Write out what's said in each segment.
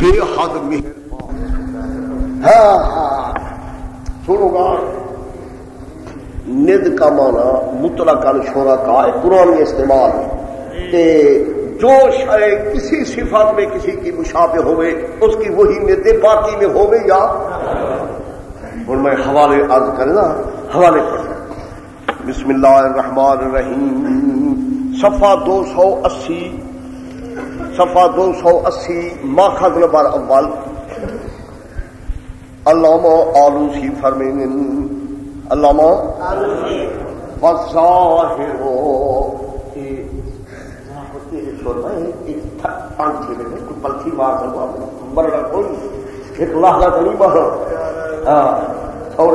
بے حد مہربان. ہاں سنو گا، ند کا معنی مطلقاً شرکاء قرآن میں استعمال کہ جو شے کسی صفات میں کسی کی مشابہ ہوئے اس کی وہی ند باقی میں ہوئے یا اور میں حوالے عرض کریں نا، حوالے پڑھ. بسم اللہ الرحمن الرحیم. صفحہ 280 ماخذ نمبر اول. علامہ آلوسی فرمائیں، علامہ والظاہر پلتھی مار مرنا کوئی ایک لاکھ کا نہیں مارو اور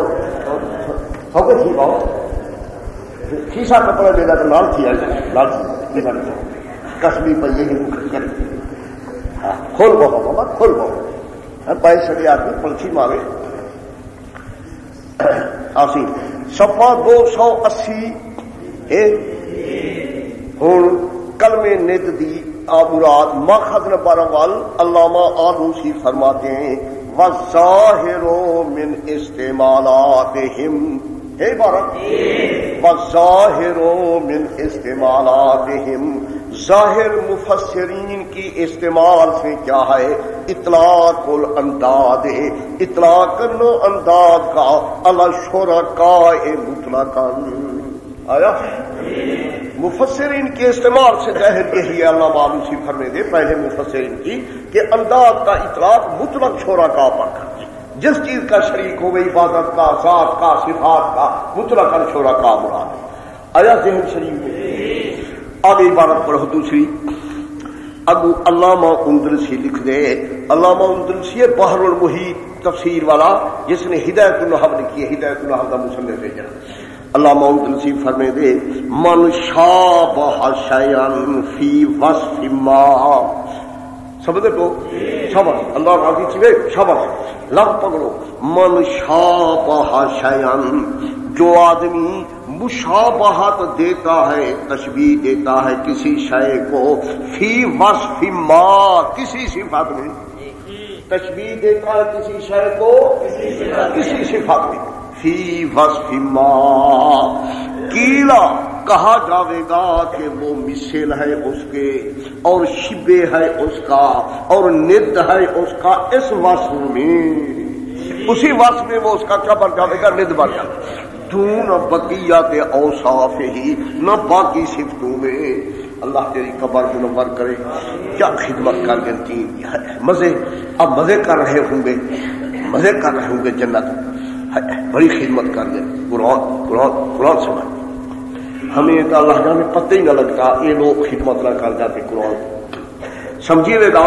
تھی بہت کھیسا کپڑا دینا تو لال تھی لال تھی کسبی پر یہی کھول بہو کھول بہو پیسے کے آدمی پلتھی مارے. آسی صفحہ 280 ہوں کلمے ند دی مراد ماخذ نمبر اول. علامہ آلوسی فرماتے ہیں والظاہر من استعمالاتہم، ہے عبارت والظاہر من استعمالاتہم. ظاہر مفسرین کی استعمال سے کیا ہے؟ اطلاق الانداد ہے، اطلاق انداد کا علی شرکاء مطلقاً. آیا مفسرین کے استعمال سے ظاہر یہی ہے. علامہ آلوسی فرمے دے پہلے مفسرین کی کہ انداد کا اطلاق مطلق شرکاء پر کر، جس چیز کا شریک ہو گئی عبادت کا، ذات کا، صفات کا، مطلق شرکاء مراد ہے. آیا ذہن شریف میں آگے عبارت پڑھو دوسری. ابو علامہ اندلسی لکھ دے. علامہ اندلسی بحر المحیط تفسیر والا جس نے ہدایت النحو لکھی ہے، ہدایت النحو کا مصنف ہے. علامہ اندلسی فرمے دے من شابہ شیئا فی وصف ما، سمجھے تو شاباش اللہ راضی چیوے شاباش لفظ پکڑو. من شابہ شیئا، جو آدمی مشابہت دیتا ہے، تشبیہ دیتا ہے کسی شے کو، فی وصف ما، کسی صفت میں تشبیہ دیتا ہے کسی شے کو کسی صفت میں، فی وصف ما کیلا کہا جاوے گا کہ وہ مثل ہے اس کے اور شبہ ہے اس کا اور ند ہے اس کا اس وصف میں، اسی وصف میں وہ اس کا کیا بن جاوے گا؟ ند بن جاوے گا. دون بقیات اوصاف ہی، نہ باقی صفتوں میں. اللہ تیری قبر منور کرے. کیا خدمت کر گئی مزے، اب مزے کر رہے ہوں گے، مزے کر رہے ہوں گے جنت. بڑی خدمت کر گئے. قرآن سمجھ ہمیں تو اللہ جانے پتہ ہی نہ لگتا یہ لوگ خدمت نہ کر جاتے قرآن. سمجھیے گا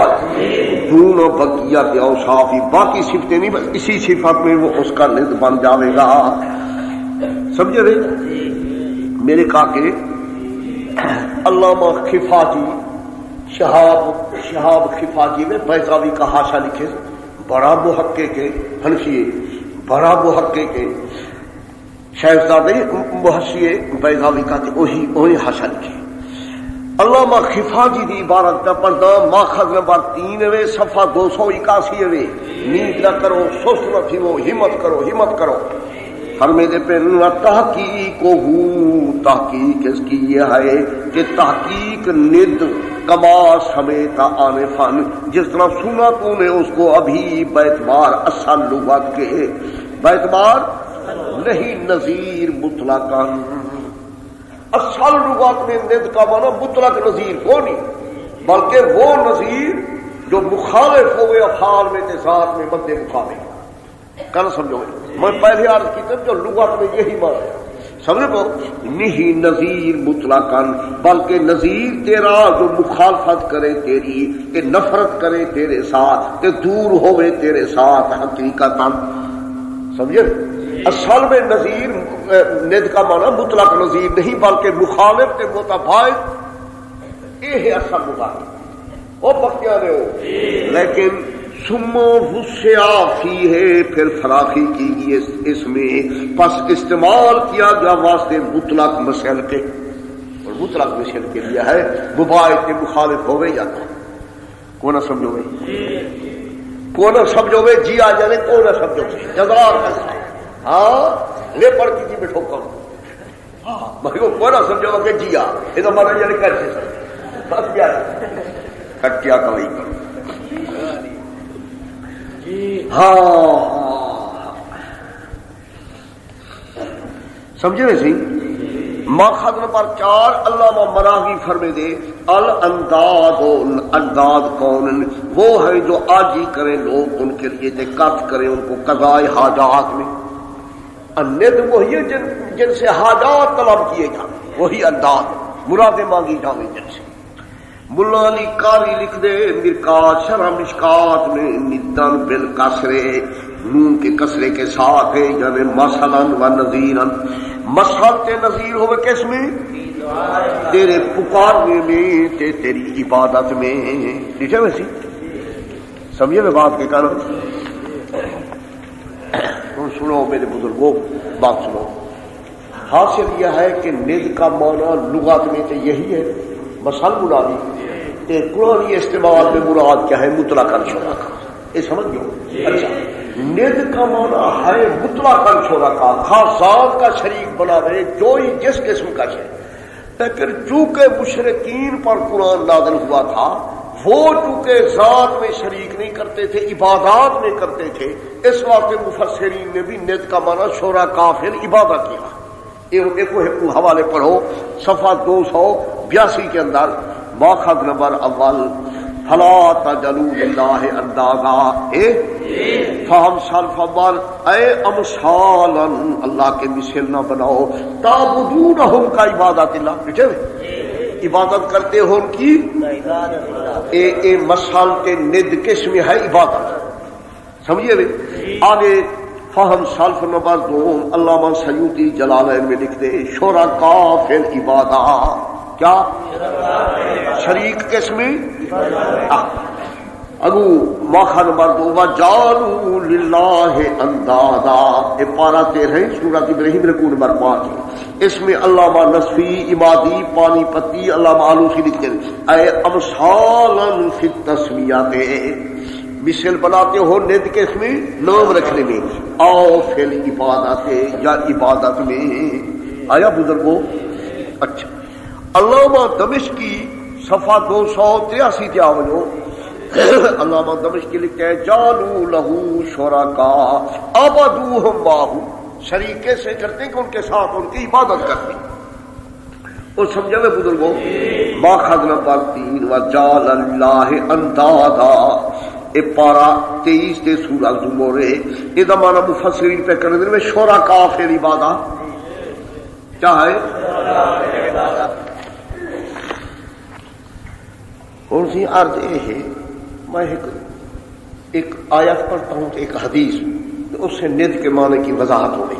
دون بقیات اوصاف ہی، باقی صفتیں نہیں، بس اسی صفت میں وہ اس کا ند بن جاوے گا. سمجھے رہے میرے کاکے علامہ خفاجی شہاب خفاجی میں بیضاوی کا حاشا لکھے، بڑا محقق کے حنفی، بڑا محقق کے شہزادے محشی بیضاوی کا تھے، وہی حاشا لکھے. علامہ خفاجی دی عبارت کا پردہ ماخذ نمبر 3 صفحہ 281. نیند نہ کرو، سست نہ تھیو، ہمت کرو. فرمیدے پہ تحقیق ہو، تحقیق اس کی یہ ہے کہ تحقیق ند کما سمیت آنے فن، جس طرح سنا تو نے اس کو ابھی بیتبار اصل لغت کے، بیتبار نہیں نظیر مطلقاً. اصل لغت میں ند کا معنی مطلق نظیر کو نہیں، بلکہ وہ نظیر جو مخالف ہوئے افعال میں ذات میں مد مخالف کر. سمجھو میں پہلے عرض کی تھی جو لغت میں یہی بات ہے. سمجھو تو نہیں نظیر مطلقاً، بلکہ نظیر تیرا جو مخالفت کرے تیری، کہ نفرت کرے تیرے ساتھ، کہ دور ہوئے تیرے ساتھ حقیقتاً. سمجھے اصل میں نظیر ند کا معنی مطلق نظیر نہیں بلکہ مخالف کے متباعد، یہ ہے اصل لغت. وہ پکیا نے ہو لیکن سمو وسع فی ہے، پھر فراخی کی گئی اس میں، پس استعمال کیا گیا واسطے مطلق مسئل کے، اور مطلق مسئل کے لیے ہے مباعد کے مخالف ہوئے یا کو نہ سمجھو گے. کو نہ سمجھو گے جی آ جانے کو نہ سمجھو گے جزار ہاں لے پڑ کی جی میں ٹھوکا بھائی کو نہ سمجھو کہ جی آ یہ تو ہمارا یعنی کیسے سمجھو بس کیا کٹیا کمائی کرو ہاں سمجھے ویسی ماخذ نمبر 4 علامہ مراغی فرمے دے الانداد انداد کون وہ ہے جو آجی کریں لوگ ان کے لیے دقت کریں ان کو قضائے حاجات میں اند وہی ہے جن سے حاجات طلب کیے جائیں وہی انداد مرادیں مانگی جائیں جن سے ملا علی قاری لکھ دے مرکات شرح مشکات میں ندن بالکسرے نون کے کسرے کے ساتھ ہے یعنی مثلا و نذیرا مثل تے نذیر ہوئے کس میں تیرے پکارنے میں تے تیری عبادت میں ٹھیک ویسی سمجھے میں بات کے کہنا سنو میرے بزرگوں بات سنو حاصل یہ ہے کہ ند کا معنی لغات میں تو یہی ہے مثل مرادی تے قرآنی استعمال میں مراد کیا ہے مطلقاً شرکا یہ سمجھ گئے اچھا ند کا معنی ہے مطلقاً شرکا خاص ذات کا شریک بنا دے جو ہی جس قسم کا ہے لیکن چونکہ مشرکین پر قرآن نازل ہوا تھا وہ چونکہ ذات میں شریک نہیں کرتے تھے عبادات میں کرتے تھے اس واسطے مفسرین نے بھی ند کا معنی شرکا فی عبادت کیا ایک حوالے پڑھو صفحہ 282 کے اندر ماخذ نمبر اول فلا تجعلوا للہ اندادا فہم سلف اول اے امثالا اللہ کے مثل نہ بناؤ تعبدونہم کا عبادت اللہ ٹھیک ہے عبادت کرتے ہو ان کی اے مثال کے ند کس میں ہے عبادت سمجھیے آگے فہم سلف نمبر 2 علامہ سیوطی جلالین میں لکھ دے شرکا فی العبادہ کیا شریک کس میں اگو ماخذ نمبر 2 وجعلوا للہ اندادا یہ پارہ 13 سورۃ ابراہیم رکوع نمبر 5 اس میں علامہ نصفی عمادی پانی پتی علامہ آلوسی لکھتے ہیں اے امثالا فی التسمیات مثل بناتے ہو ند کے اس میں نام رکھنے میں آؤ فی العبادت یا عبادت میں آیا بزرگوں اچھا علامہ دمشقی صفحہ 283 تیاوجو علامہ دمشقی لکھتے ہیں جعلوا لہو شرکا عبدوہم معہ شریکے سے کرتے ہیں کہ ان کے ساتھ ان کی عبادت کرتے ہیں اور سمجھا میں بزرگوں ماخذ نمبر 3 وجعل اللہ اندادا اے پارا 23 تے سورہ زمر ہے ادا معنی مفسرین پہ کرنے میں شرکا فی العبادہ کیا ہے اور سی عرض یہ ہے میں ایک آیت پڑھتا ہوں ایک حدیث اس سے ند کے معنی کی وضاحت ہو گئی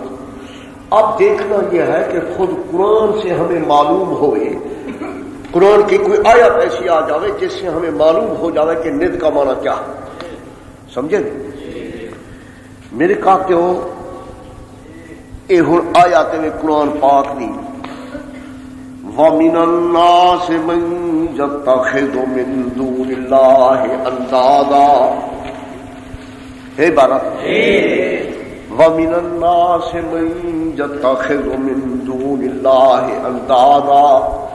اب دیکھنا یہ ہے کہ خود قرآن سے ہمیں معلوم ہوئے قرآن کی کوئی آیت ایسی آ جاوے جس سے ہمیں معلوم ہو جاوے کہ ند کا معنی کیا سمجھے میرے کہتے ہو اے ہن آیات میں قرآن پاک نہیں وَمِنَ النَّاسِ مَن يَتَّخِذُ مِن دُونِ اللَّهِ أَندَادًا ہے بارہ وَمِنَ النَّاسِ مَن يَتَّخِذُ مِن دُونِ اللَّهِ أَندَادًا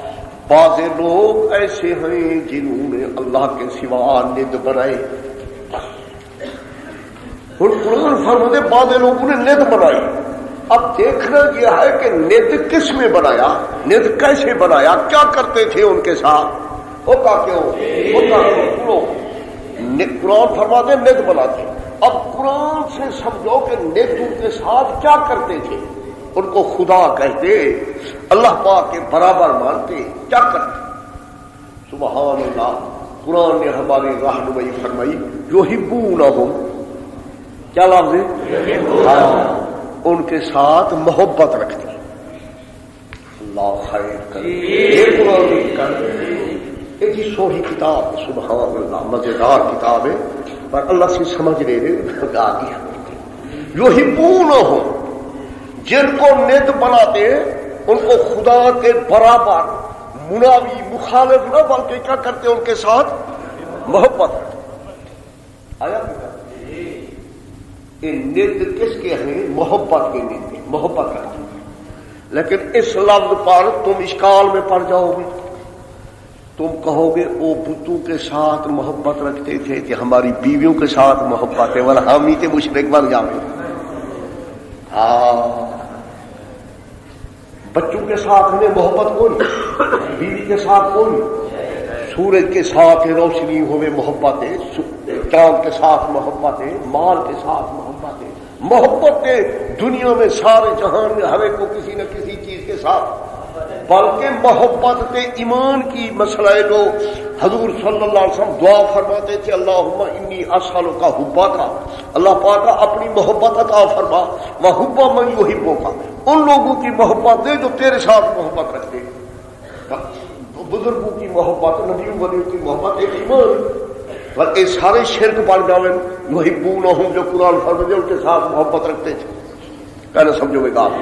بعض لوگ ایسے ہیں جنہوں نے اللہ کے سوا ند بنائے اور قرآن فرماتے بعض لوگوں نے ند بنائی اب دیکھنا یہ ہے کہ ند کس میں بنایا ند کیسے بنایا کیا کرتے تھے ان کے ساتھ ہوتا کیوں قرآن فرماتے ند بناتے اب قرآن سے سمجھو کہ ند ان کے ساتھ کیا کرتے تھے ان کو خدا کہتے اللہ پاک کے برابر مانتے کیا کرتے سبحان اللہ قرآن نے ہماری رہنمائی فرمائی یحبونہم کیا لفظ ہے ان کے ساتھ محبت رکھتی اللہ خیر کرے یہ قرآن ایک ہی سوہی کتاب سبحان اللہ مزیدار کتاب ہے پر اللہ سے سمجھ لے رہے آگے یحبونہم جن کو ند بناتے ان کو خدا کے برابر مناوی مخالف نہ بلکہ کیا کرتے ان کے ساتھ محبت آیا یہ ند کس کے ہیں؟ محبت کے ند، محبت کرتے ہیں. لیکن اس لفظ پر تم اشکال میں پڑ جاؤ گے. تم کہو گے وہ بتوں کے ساتھ محبت رکھتے تھے کہ ہماری بیویوں کے ساتھ محبت ہے، ورنہ ہم ہی کے مشرک بن جاؤ. ہاں، بچوں کے ساتھ ہمیں محبت کون؟ بیوی کے ساتھ کون؟ سورج کے ساتھ روشنی ہوئے محبت ہے، چاند کے ساتھ محبت ہے، مال کے ساتھ محبت ہے. محبت ہے دنیا میں سارے جہان میں ہر ایک کو کسی نہ کسی چیز کے ساتھ، بلکہ محبت کے ایمان کی مسئلہ ہے جو حضور صلی اللہ علیہ وسلم دعا فرماتے تھے، اللہم انی اسألک حبک، اللہ پاک اپنی محبت عطا فرما، وحب من یحبک، ان لوگوں کی محبت دے جو تیرے ساتھ محبت رکھتے ہیں. بزرگوں کی محبت، نبیوں ولیوں کی محبت ایک ایمان، بلکہ سارے شرک بن جاویں. یحبونہم جو قرآن فرماتے ان کے ساتھ محبت رکھتے تھے. کہنا سمجھو گے آپ.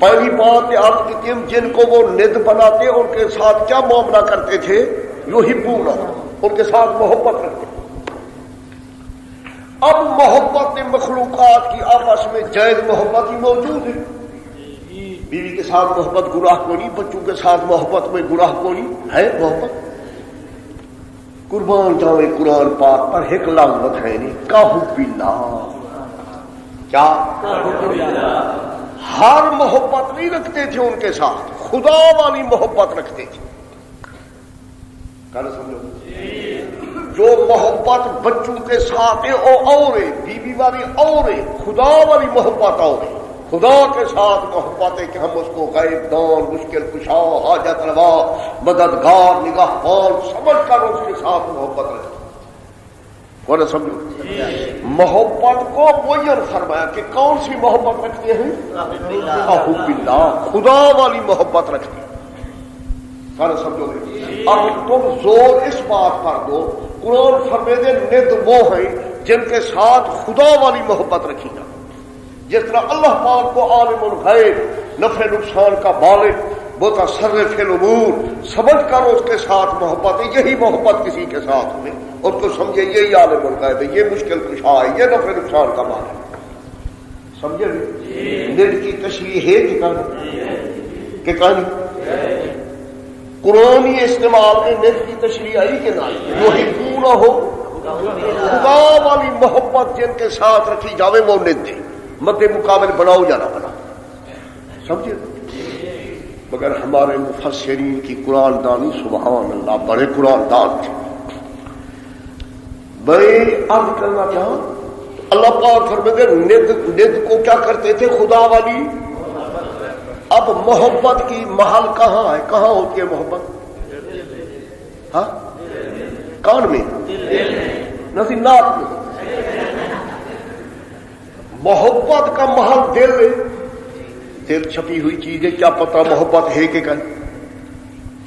پہلی بات یہ آپ کی جن کو وہ ند بناتے ان کے ساتھ کیا معاملہ کرتے تھے؟ یحبونہم، ان کے ساتھ محبت رکھتے. اب محبت مخلوقات کی آپس میں جائز محبت ہی موجود ہے. بیوی کے ساتھ محبت گناہ کو نہیں، بچوں کے ساتھ محبت میں گناہ کو نہیں ہے. محبت قربان جاوے قرآن پاک پر ایک لفظ ہے نہیں، کاحب اللہ. کیا؟ ہر محبت نہیں رکھتے تھے ان کے ساتھ، خدا والی محبت رکھتے تھے. کہنا سمجھو، جو محبت بچوں کے ساتھ ہے وہ اور ہے، بیوی والی اور ہے، خدا والی محبت اور ہے. خدا کے ساتھ محبت ہے کہ ہم اس کو غیب دان، مشکل کشا، حاجت روا، مددگار، نگہبان سمجھ کر اس کے ساتھ محبت رکھتے. اور سمجھو محبت کو معین فرمایا کہ کون سی محبت رکھتے ہیں؟ حب اللہ، خدا والی محبت رکھتے ہیں. اور سمجھو گے. اب تم زور اس بات پر دو، قرآن فرماتے ند وہ ہیں جن کے ساتھ خدا والی محبت رکھی جائے. جس طرح اللہ پاک کو عالم الغیب، نفع نقصان کا مالک، متصرف الامور سمجھ کر اس کے ساتھ محبت ہے. یہی محبت کسی کے ساتھ ہوئی اور تو سمجھے یہی عالم الغیب ہے، یہ مشکل کشا ہے، یہ نفع نقصان کا مالک. سمجھے ند کی تشریح ہے کہ کہانی قرآنی استعمال میں ند کی تشریح آئی کہ نہ؟ یحبونہ ہو، خدا والی محبت جن کے ساتھ رکھی جاوے وہ ند ہے. مد مقابل بناؤ یا نہ بناؤ. سمجھے؟ مگر ہمارے مفسرین کی قرآن دانی سبحان اللہ، بڑے قرآن دان تھے. میں عرض کرنا چاہوں اللہ پاک فرماتے ند کو کیا کرتے تھے؟ خدا والی. اب محبت کی محل کہاں ہے؟ کہاں ہوتی ہے محبت؟ ہاں، کان میں، نصیحت میں. محبت کا محل دل ہے. دل چھپی ہوئی چیز ہے، کیا پتہ محبت ہے کہ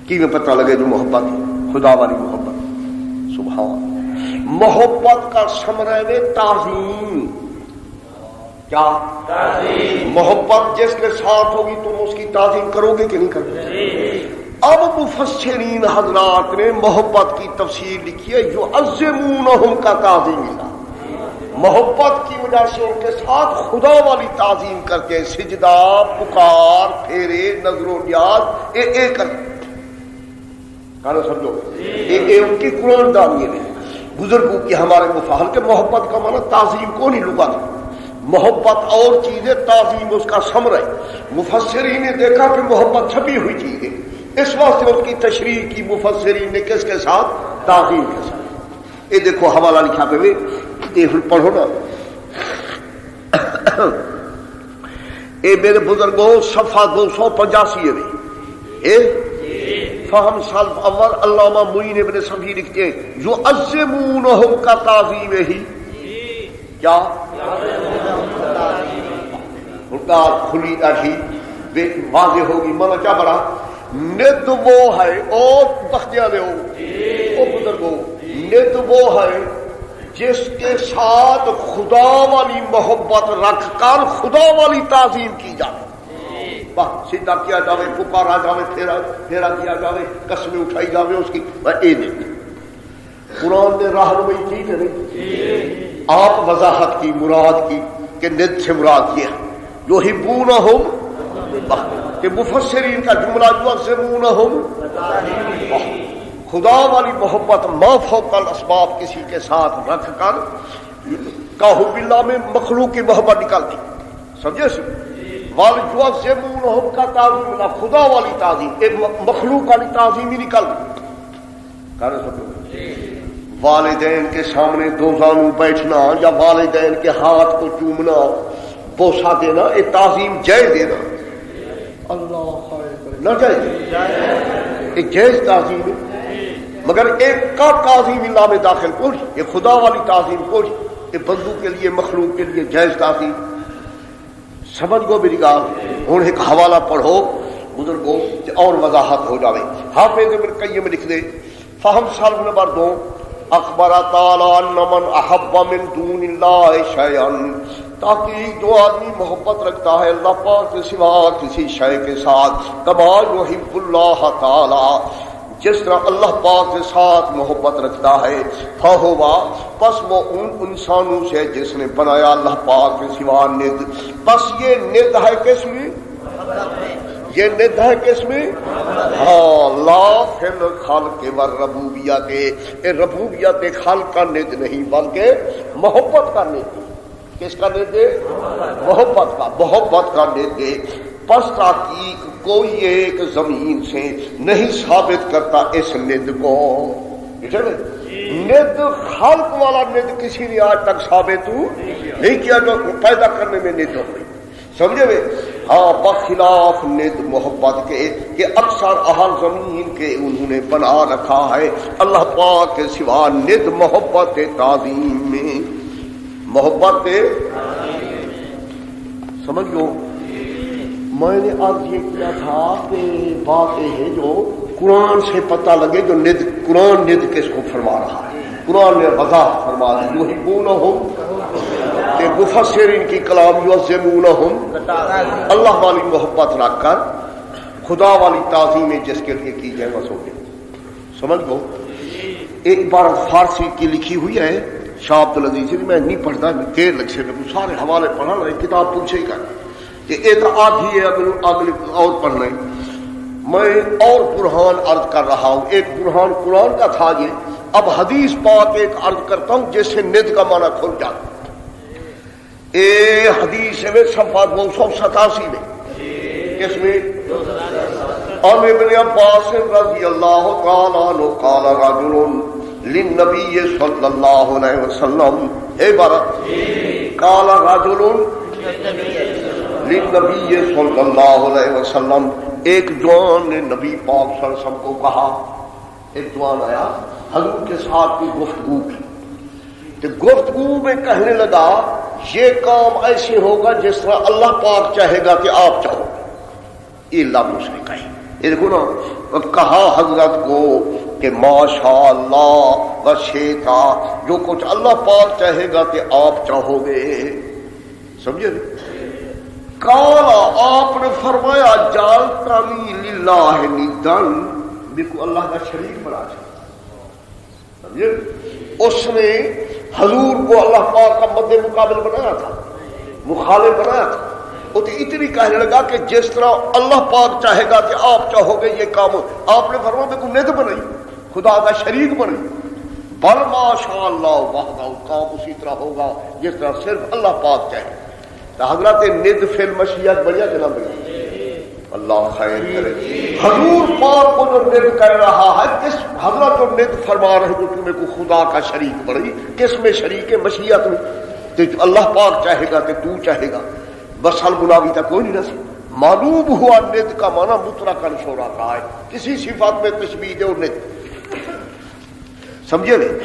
کی میں پتہ لگے جو محبت خدا والی محبت. سبحان. محبت کا ثمرہ ہے تعظیم. کیا؟ تعظیم. محبت جس کے ساتھ ہوگی تم اس کی تعظیم کرو گے کہ نہیں کرو گے؟ اب مفسرین حضرات نے محبت کی تفسیر لکھی ہے جو یعظمونہم کا تعظیم اللہ. محبت کی وجہ سے ان کے ساتھ خدا والی تعظیم کرتے، سجدہ، پکار، پھیرے، نظر و نیاز اے کرتے. کہنا سمجھو، ان کی قرآن دانی ہے. بزرگوں کی ہمارے مفاہل کے محبت کا معنی تعظیم کو نہیں لگا. محبت اور چیز ہے، تعظیم اس کا ثمرہ ہے. مفسرین نے دیکھا کہ محبت چھپی ہوئی چیز ہے، اس واسطے اس کی تشریح کی مفسرین نے کس کے ساتھ؟ تعظیم کے ساتھ. یہ دیکھو حوالہ لکھا پہ پڑھو نا. اے میرے بزرگوں صفحہ 285 ہے. فہم سلف اول علامہ معین ابن صفی لکھتے ہیں یعظمونہم کا تعظیم ہی. کیا؟ ان کا کھلی آٹھی واضح ہوگی. مانا کیا بڑا ند وہ ہے اور بختیاں دے او بزرگوں، ند وہ ہے جس کے ساتھ خدا والی محبت رکھ کر خدا والی تعظیم کی جائے. سیدھا کیا جاوے، پکارا جاوے، پھیرا کیا جاوے، قسمیں اٹھائی جاوے اس کی. قرآن نے رہنمائی کی کہ نہیں؟ آپ وضاحت کی مراد کی کہ ند سے مراد یہ ہے یحبونہم، کہ مفسرین کا جملہ یعظمونہم، خدا والی محبت ما فوق الاسباب کسی کے ساتھ رکھ کر کاہو باللہ میں مخلوق کی محبت نکلتی، سمجھے سے والیعظمونہم کا تعظیم نہ خدا والی تعظیم، ایک مخلوق والی تعظیم ہی نکلتی کر سکتے۔ والدین کے سامنے دو زانو بیٹھنا یا والدین کے ہاتھ کو چومنا، بوسہ دینا، یہ تعظیم جائز دینا، اللہ خیر کرے، نہ جائز، یہ جائز تعظیم ہے، مگر ایک کا تعظیم اللہ میں داخل کوئی، یہ خدا والی تعظیم کوئی، یہ بندو کے لیے مخلوق کے لیے جائز تعظیم، سمجھ گو میری گال۔ ہوں ایک حوالہ پڑھو بزرگوں اور وضاحت ہو جاوے۔ حافظ ابن قیم لکھ دے فہم سالف نمبر 2 اخبر تعالی ان من احب من دون اللہ شیئا، تاکہ جو آدمی محبت رکھتا ہے اللہ پاک کے سوا کسی شے کے ساتھ، کما یحب اللہ تعالی، جس طرح اللہ پاک کے ساتھ محبت رکھتا ہے، فہوا، پس وہ ان انسانوں سے جس نے بنایا اللہ پاک کے سوا ند، پس یہ ند ہے کس میں؟ یہ ند ہے کس میں؟ ہاں، لا فی الخلق والربوبیت، ربوبیت خلق کا ند نہیں بلکہ محبت کا ند۔ کس کا ند ہے؟ محبت کا، محبت کا ند ہے۔ پس تحقیق کوئی ایک زمین سے نہیں ثابت کرتا اس ند کو، ند خلق والا ند کسی نے آج تک ثابت نہیں کیا جو پیدا کرنے میں ند ہوئی، سمجھے ہوئے؟ ہاں، بخلاف ند محبت کے کہ اکثر اہل زمین کے انہوں نے بنا رکھا ہے اللہ پاک کے سوا ند محبت تعظیم میں، محبت سمجھ لو۔ میں نے عرض یہ کیا تھا کہ بات یہ ہے جو قرآن سے پتہ لگے جو ند، قرآن ند کس کو فرما رہا ہے، قرآن نے وضاحت فرما دی یحبونہم، کہ مفسرین کی کلام یعظمونہم، اللہ والی محبت رکھ کر خدا والی تعظیم جس کے لیے کی جائے بس ہو گئی، سمجھ گو۔ ایک عبارت فارسی کی لکھی ہوئی ہے شاہ عبدالعزیز، میں نہیں پڑھتا، دیر لگ سے میں سارے حوالے پڑھا رہا، کتاب پوچھے گا کہ ایک آدھی ہے اگلی اور پڑھنا ہے۔ میں اور برہان عرض کر رہا ہوں، ایک برہان قرآن کا تھا یہ، اب حدیث پاک ایک عرض کرتا ہوں جس سے ند کا معنی کھل جاتا۔ اے حدیث میں صفحہ 287 میں، کس میں؟ عن ابن عباس رضی اللہ تعالی عنہ قال رجل للنبی صلی اللہ علیہ وسلم، اے عبارت قال رجل للنبی صلی اللہ علیہ وسلم، ایک جوان نے نبی پاک صلی اللہ علیہ وسلم کو کہا، ایک جوان آیا حضور کے ساتھ کی گفتگو کی، تو گفتگو میں کہنے لگا یہ کام ایسے ہوگا جس طرح اللہ پاک چاہے گا کہ آپ چاہو، یہ لفظ اس نے کہی، یہ دیکھو نا، کہا حضرت کو کہ ماشاء اللہ و شیطا، جو کچھ اللہ پاک چاہے گا کہ آپ چاہو گے، سمجھے؟ کالا، آپ نے فرمایا جعلتنی للہ ندن، بالکل اللہ کا شریک بنا دیا، سمجھے؟ اس نے حضور کو اللہ پاک کا مد مقابل بنایا تھا، مخالف بنایا تھا، وہ تو اتنی کہنے لگا کہ جس طرح اللہ پاک چاہے گا کہ آپ چاہو گے یہ کام، آپ نے فرمایا بالکل ند بنائی، خدا کا شریک بنائی، بل ماشاء اللہ وحدہ، کام اسی طرح ہوگا جس طرح صرف اللہ پاک چاہے۔ تو حضرت ند فی المشیت بڑھیا جناب اللہ خیر کرے۔ حضور پاک کو جو ند کر رہا ہے، کس حضرت جو ند فرما رہے جو تمہیں کو خدا کا شریک بڑھی، کس میں شریک مشیت میں؟ تو اللہ پاک چاہے گا کہ تو چاہے گا، بس حل گناوی تک کوئی نہیں رسی۔ معلوم ہوا ند کا معنی مطلقاً شورا کا ہے، کسی صفات میں تشبیہ دے اور ند، سمجھے نہیں؟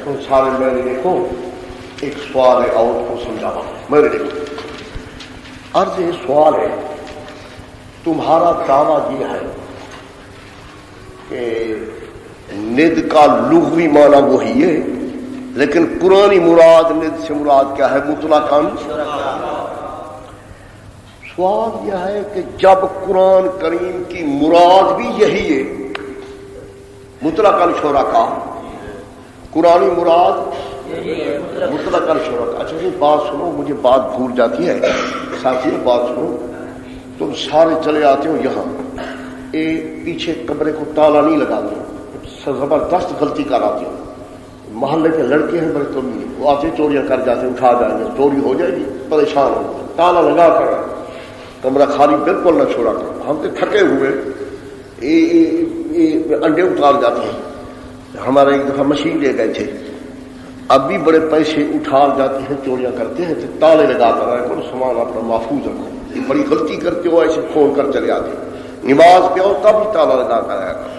تو سارے میں نے دیکھو ایک سوال ہے اور کو سمجھاوا، میں نے دیکھو عرض یہ سوال ہے، تمہارا دعویٰ یہ ہے کہ ند کا لغوی معنی وہی ہے، لیکن قرآنی مراد ند سے مراد کیا ہے؟ مطلقاً سوال یہ ہے کہ جب قرآن کریم کی مراد بھی یہی ہے مطلق الشرکاء، قرآنی مراد مطلق الشرکاء. اچھا جی بات سنو، مجھے بات بھول جاتی ہے ساتھی، بات سنو. تم سارے چلے آتے ہو یہاں، پیچھے کمرے کو تالا نہیں لگاتے ہو، زبردست غلطی کر آتے ہو. محلے کے لڑکے ہیں بڑے تم وہ آتے چوریاں کر جاتے ہیں، اٹھا جائیں گے، چوری ہو جائے گی، پریشان ہو. تالا لگا کر کمرہ خالی بالکل نہ چھوڑا کر. ہم تو تھکے ہوئے انڈے اتار جاتے ہیں. ہمارے ایک دفعہ مشین لے گئے تھے، اب بھی بڑے پیسے اٹھا جاتے ہیں، چوریاں کرتے ہیں، تو تالے لگا کر آئے کرو، سامان اپنا محفوظ رکھو. یہ بڑی غلطی کرتے ہو، ایسے کھول کر چلے آتے. نماز پہ آؤ تب بھی تالا لگا کر آیا کرو.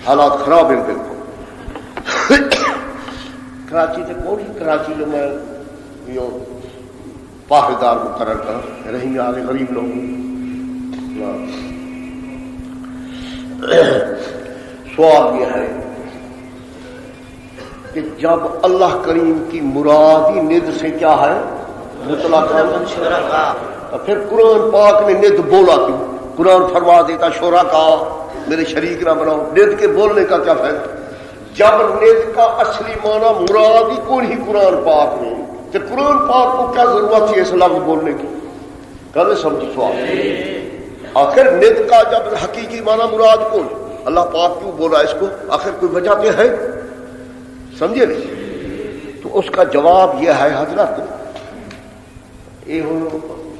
حالات خراب ہیں بالکل. کراچی سے کون سی کراچی میں میں پاہدار مقرر کر رہی آگے غریب لوگ. سوال یہ ہے کہ جب اللہ کریم کی مراد ہی ند سے کیا ہے مطلق الشرکاء، پھر قرآن پاک نے ند بولا کیوں؟ قرآن فرما دیتا شرکاء میرے شریک نہ بناؤ. ند کے بولنے کا کیا فائدہ جب ند کا اصلی معنی مراد ہی کون ہی قرآن پاک میں، تو قرآن پاک کو کیا ضرورت تھی اس لفظ بولنے کی؟ کہنے سمجھی سوال. آخر ند کا جب حقیقی معنی مراد کون، اللہ پاک کیوں بولا اس کو؟ آخر کوئی وجہ تو ہے، سمجھے نہیں؟ تو اس کا جواب یہ ہے حضرت، یہ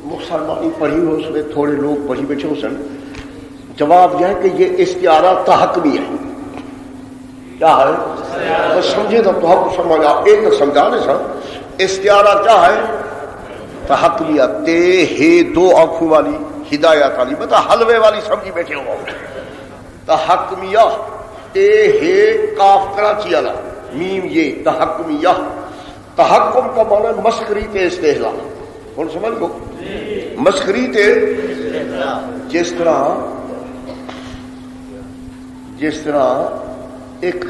مسلمانی پڑھی ہو اس میں تھوڑے لوگ پڑھی بیٹھے ہو سن. جواب یہ ہے کہ یہ استعارہ تحکمی ہے. کیا ہے؟ سمجھے تو آپ سمجھا ایک سمجھانے سا. استعارہ کیا ہے؟ تحکمیہ. تے ہے دو آنکھوں والی ہدایت والی، بتا حلوے والی سمجھی بیٹھے ہو. تحکمیہ تے ہے کاف کراچی والا میم یہ تحکمیہ. تحکم کا معنی مسخری تے استہزاء. کون سمجھ گو؟ مسخری تے جس طرح ایک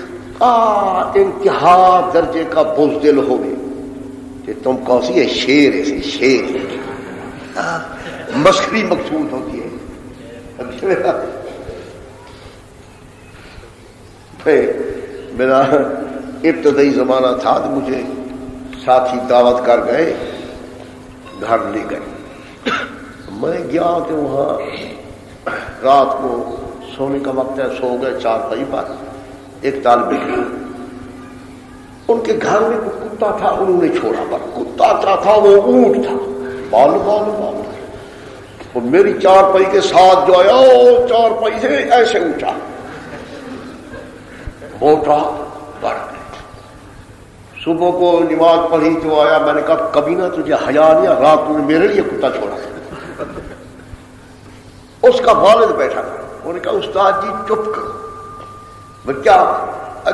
انتہا درجے کا بزدل ہوگی کہ تم کون سی ہے شیر ایسے شیر مسخری مقصود ہوتی ہے. میرا ابتدائی زمانہ تھا تو مجھے ساتھی دعوت کر گئے، گھر لے گئے. میں گیا کہ وہاں رات کو سونے کا وقت ہے، سو گئے چارپائی پر. ایک طالب علم ان کے گھر میں کوئی کتا تھا، انہوں نے چھوڑا. پر کتا کیا تھا؟ وہ اونٹ تھا، بال بال بال. اور میری چارپائی کے ساتھ جو آیا وہ چارپائی سے ایسے اونچا موٹا بڑھ گیا. صبح کو نماز پڑھی تو آیا، میں نے کہا کبھی نہ تجھے حیا نہیں، رات نے میرے لیے کتا چھوڑا. اس کا والد بیٹھا تھا، انہوں نے کہا استاد جی چپ کرو. کیا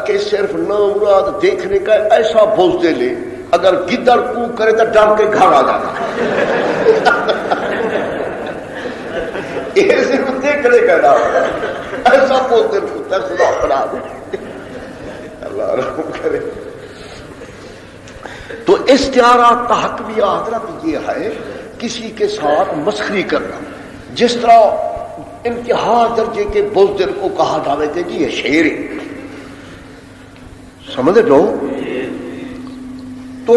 کہ صرف نامراد دیکھنے کا ایسا بوجھ دے لے، اگر گدڑ کو کرے تو ڈر کے گھر آ جاتا. یہ صرف دیکھنے کا نام ایسا بوجھ دے خدا بنا دے. اللہ رحم کرے. تو استعارہ تحکمیہ حضرت یہ ہے کسی کے ساتھ مسخری کرنا. جس طرح انتہا درجے کے بزدل کو کہا جاوے کہ جی یہ شیر ہے، سمجھ لو. تو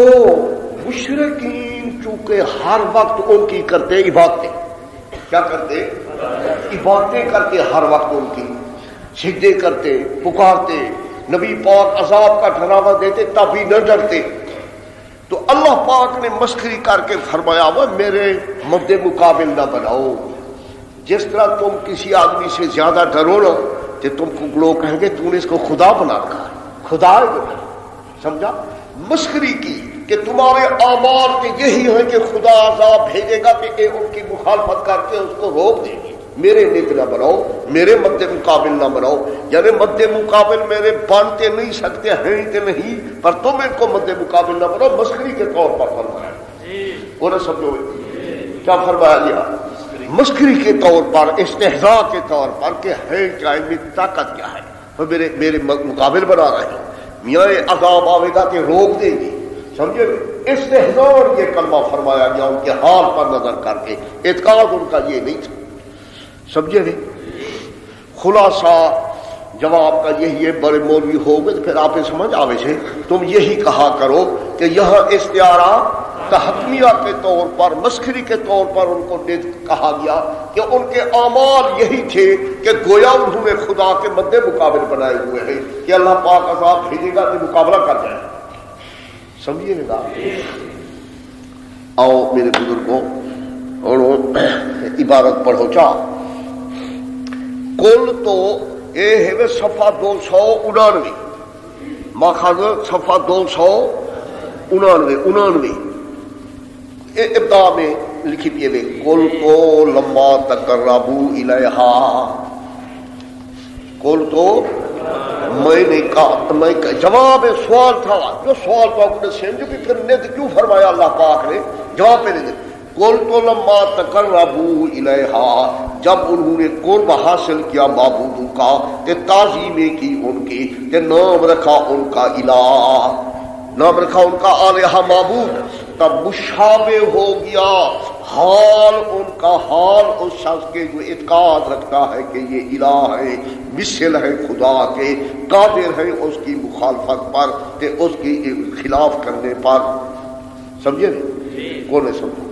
مشرکین چونکہ ہر وقت ان کی کرتے عبادتیں، کیا کرتے؟ عبادتیں کرتے ہر وقت ان کی، سجدے کرتے، پکارتے، نبی پاک عذاب کا ڈراوا دیتے تب بھی نہ ڈرتے. تو اللہ پاک نے مسخری کر کے فرمایا وہ میرے مد مقابل نہ بناؤ. جس طرح تم کسی آدمی سے زیادہ ڈرو نا کہ تم کو لوگ کہیں گے تو نے اس کو خدا بنا رکھا ہے، خدا ہے. سمجھا؟ مسخری کی کہ تمہارے اعمال کے یہی ہیں کہ خدا عذاب بھیجے گا کہ ان کی مخالفت کر کے اس کو روک دے گی. میرے نت نہ بناؤ، میرے مد مقابل نہ بناؤ. یعنی مد مقابل میرے بنتے نہیں سکتے ہیں تو نہیں، پر تم ان کو مد مقابل نہ بناؤ. مسخری کے طور پر فرمایا. اور سمجھو کیا فرمایا گیا؟ مسخری کے طور پر، استہزاء کے طور پر کہ ہے کیا میں طاقت کیا ہے، وہ میرے مقابل بنا رہے ہیں. میاں عذاب آئے گا کہ روک دیں گے. سمجھے؟ استحضار یہ کلمہ فرمایا گیا ان کے حال پر نظر کر کے، اعتقاد ان کا یہ نہیں تھا، سمجھے نہیں؟ خلاصہ جواب کا یہی ہے، بڑے مولوی ہو گئے تو پھر آپ سمجھ آوے سے تم یہی کہا کرو کہ یہاں استعارہ تحکمیہ کے طور پر، مسخری کے طور پر ان کو کہا گیا کہ ان کے اعمال یہی تھے کہ گویا انہوں نے خدا کے مد مقابل بنائے ہوئے ہیں کہ اللہ پاک عذاب بھیجے گا کہ مقابلہ کر جائے، سمجھیے گا؟ آؤ میرے بزرگوں اور عبارت پڑھو چاہ کل تو اے ہے صفحہ 299 ماخذ صفحہ 299 ابتدا میں لکھی پیے ہوئے کل تو لما تقربوا الیہا، کل تو میں نے کہا، میں جواب سوال تھا، جو سوال تو آپ نے سمجھو کہ پھر نے کیوں فرمایا اللہ پاک نے جواب پہ نہیں دیا، کل تو لما تقربوا الیہا، جب انہوں نے قرب حاصل کیا معبودوں کا، کہ تعظیمیں کی ان کی، کہ نام رکھا ان کا الہ، نام رکھا ان کا الہ معبود، تب مشابہ ہو گیا حال ان کا، حال اس شخص کے جو اعتقاد رکھتا ہے کہ یہ الہ ہے، مثل ہے خدا کے، قادر ہے اس کی مخالفت پر، کہ اس کی خلاف کرنے پر، سمجھے؟ کون نے سمجھا؟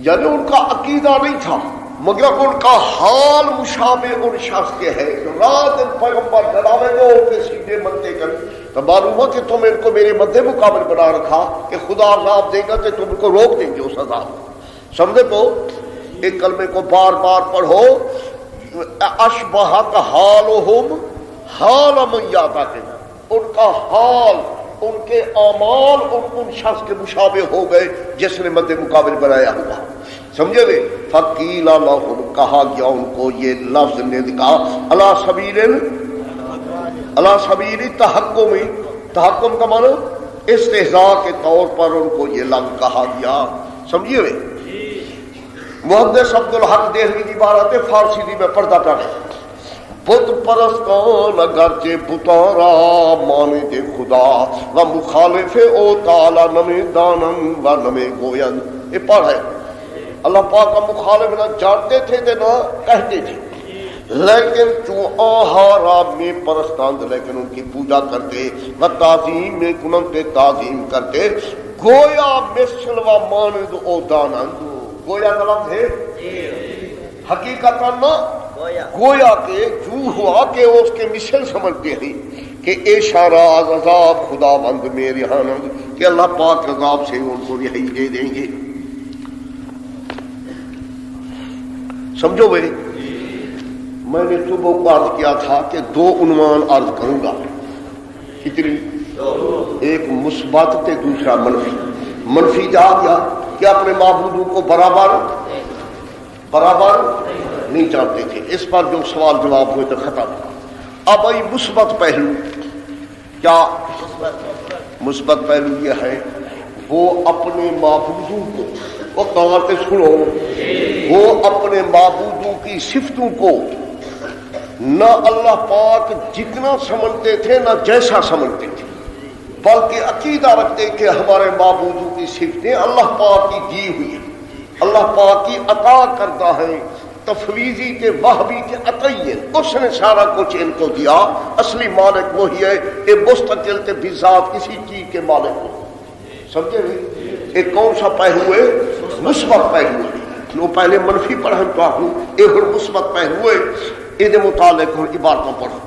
یعنی ان کا عقیدہ نہیں تھا مگر ان کا حال مشابہ ان شخص کے ہے، رات پیغمبر ڈراوے گا ان کے سیدھے منتے کر، تو معلوم ہو کہ تم ان کو میرے مد مقابل بنا رکھا کہ خدا عذاب دے گا کہ تم کو روک دیں گے اس عذاب، سمجھے؟ تو ایک کلمے کو بار بار پڑھو، اشبہت حالہم حال من یعتقد، ان کا حال، ان کے اعمال ان شخص کے مشابہ ہو گئے جس نے مد مقابل بنایا ہوا، سمجھے گے؟ فقیل لہم، کہا گیا ان کو یہ لفظ نے کہا علی سبیل تحکم، تحکم کا معنی استہزاء کے طور پر ان کو یہ لفظ کہا گیا، سمجھیے گے؟ محدث عبدالحق دہلوی کی بات ہے، فارسی دی میں پڑھتا تھا، بت پرستان اگرچہ بتارا مانے دے خدا و مخالف او تعالی نمے دانن و نمے گوین، یہ پڑھ ہے اللہ پاک کا مخالف نہ جانتے تھے نہ کہتے تھے، لیکن چوں آہارا میں پرستاند، لیکن ان کی پوجا کرتے و تعظیم میں کنن کے تعظیم کرتے، گویا مثل و مانند او دانند، گویا کا لفظ ہے حقیقت نہ گویا کہ جو ہوا کہ اس کے مثل سمجھتے ہیں کہ اشارہ عذاب خدا بند میں رہانند، کہ اللہ پاک عذاب سے ان کو رہائی دے دیں گے، سمجھو میری؟ میں نے صبح کو عرض کیا تھا کہ دو عنوان عرض کروں گا، کتنی؟ ایک مثبت تے دوسرا منفی۔ منفی جا گیا کہ اپنے معبودوں کو برابر نہیں جانتے تھے، اس پر جو سوال جواب ہوئے تو ختم۔ اب آئی مثبت پہلو، کیا مثبت پہلو یہ ہے وہ اپنے معبودوں کو، وہ کہاں سے سنو، وہ اپنے معبودوں کی صفتوں کو نہ اللہ پاک جتنا سمجھتے تھے نہ جیسا سمجھتے تھے، بلکہ عقیدہ رکھتے کہ ہمارے معبودوں کی صفتیں اللہ پاک کی دی ہوئی ہیں، اللہ پاک کی عطا کردہ ہے، تفویضی کے وہبی کے عطیے، اس نے سارا کچھ ان کو دیا، اصلی مالک وہی ہے، یہ مستقل تے بذات کسی چیز کے مالک ہو، سمجھے نہیں؟ ایک کون سا پہلو ہے؟ مثبت پہلو ہے، لو پہلے منفی پڑھیں تو آپ ایک مثبت پہلو ہے، یہ متعلق عبارتوں پڑھو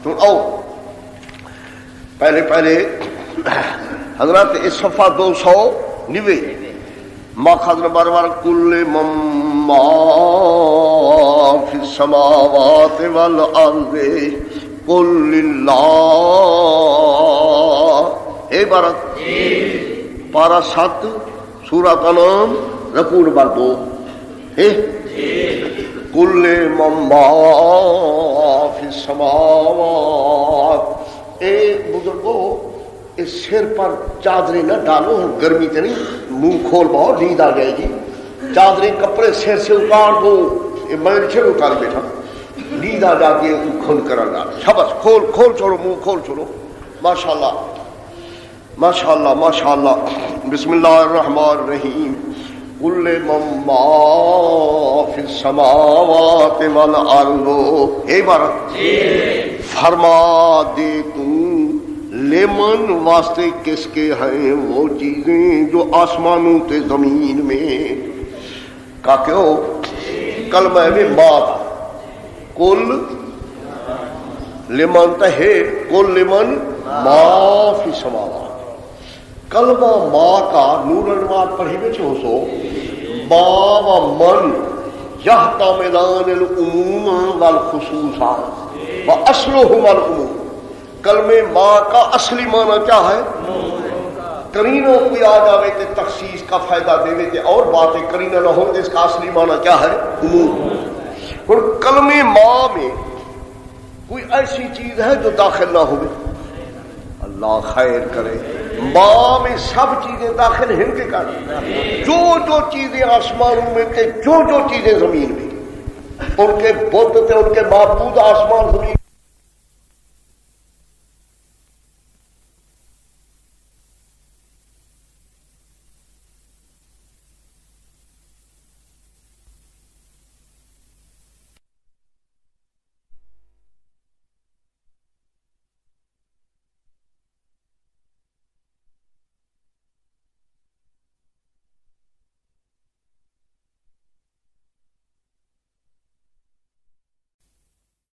تو آؤ پہلے حضرت اس صفحہ 290 ماخذ نمبر کل مما فی السماوات والارض قل للہ، عبارت پارہ 7 سورہ کا نام رکوع نمبر 2، کل مما فی السماوات۔ اے بزرگو اس سر پر چادریں نہ ڈالو، گرمی تو نہیں، منہ کھول بہت نیند آ جائے گی، چادریں کپڑے سر سے اتار دو، میں نیچے اتار بیٹھا، نیند آ جاتی ہے، کھول کر ڈال، شبس کھول چھوڑو، منہ کھول چھوڑو، ماشاءاللہ ماشاءاللہ ماشاءاللہ. بسم اللہ الرحمن الرحیم. قل من ما فی السماوات والارض. اے عبارت فرما دے تو لمن واسطے کس کے ہیں وہ چیزیں جو آسمانوں تے زمین میں. کا کیوں کلمہ میں ما تھا. کل لمن تہے کل لمن ما فی السماوات. کلمہ ما کا نور انوار پڑھی بچے ہو سو ما و من یحتملان العموم والخصوص و اصلهما العموم. کلمہ ما کا اصلی معنی کیا ہے؟ کرینوں کوئی آ جاوے تے تخصیص کا فائدہ دے تے اور باتیں کرینہ نہ ہو اس کا اصلی معنی کیا ہے؟ عموم. اور کلمہ ما میں کوئی ایسی چیز ہے جو داخل نہ ہوئے؟ اللہ خیر کرے. ماں میں سب چیزیں داخل ہیں کے کر جو چیزیں آسمانوں میں تے جو چیزیں زمین میں ان کے بت تے ان کے معبود آسمان زمین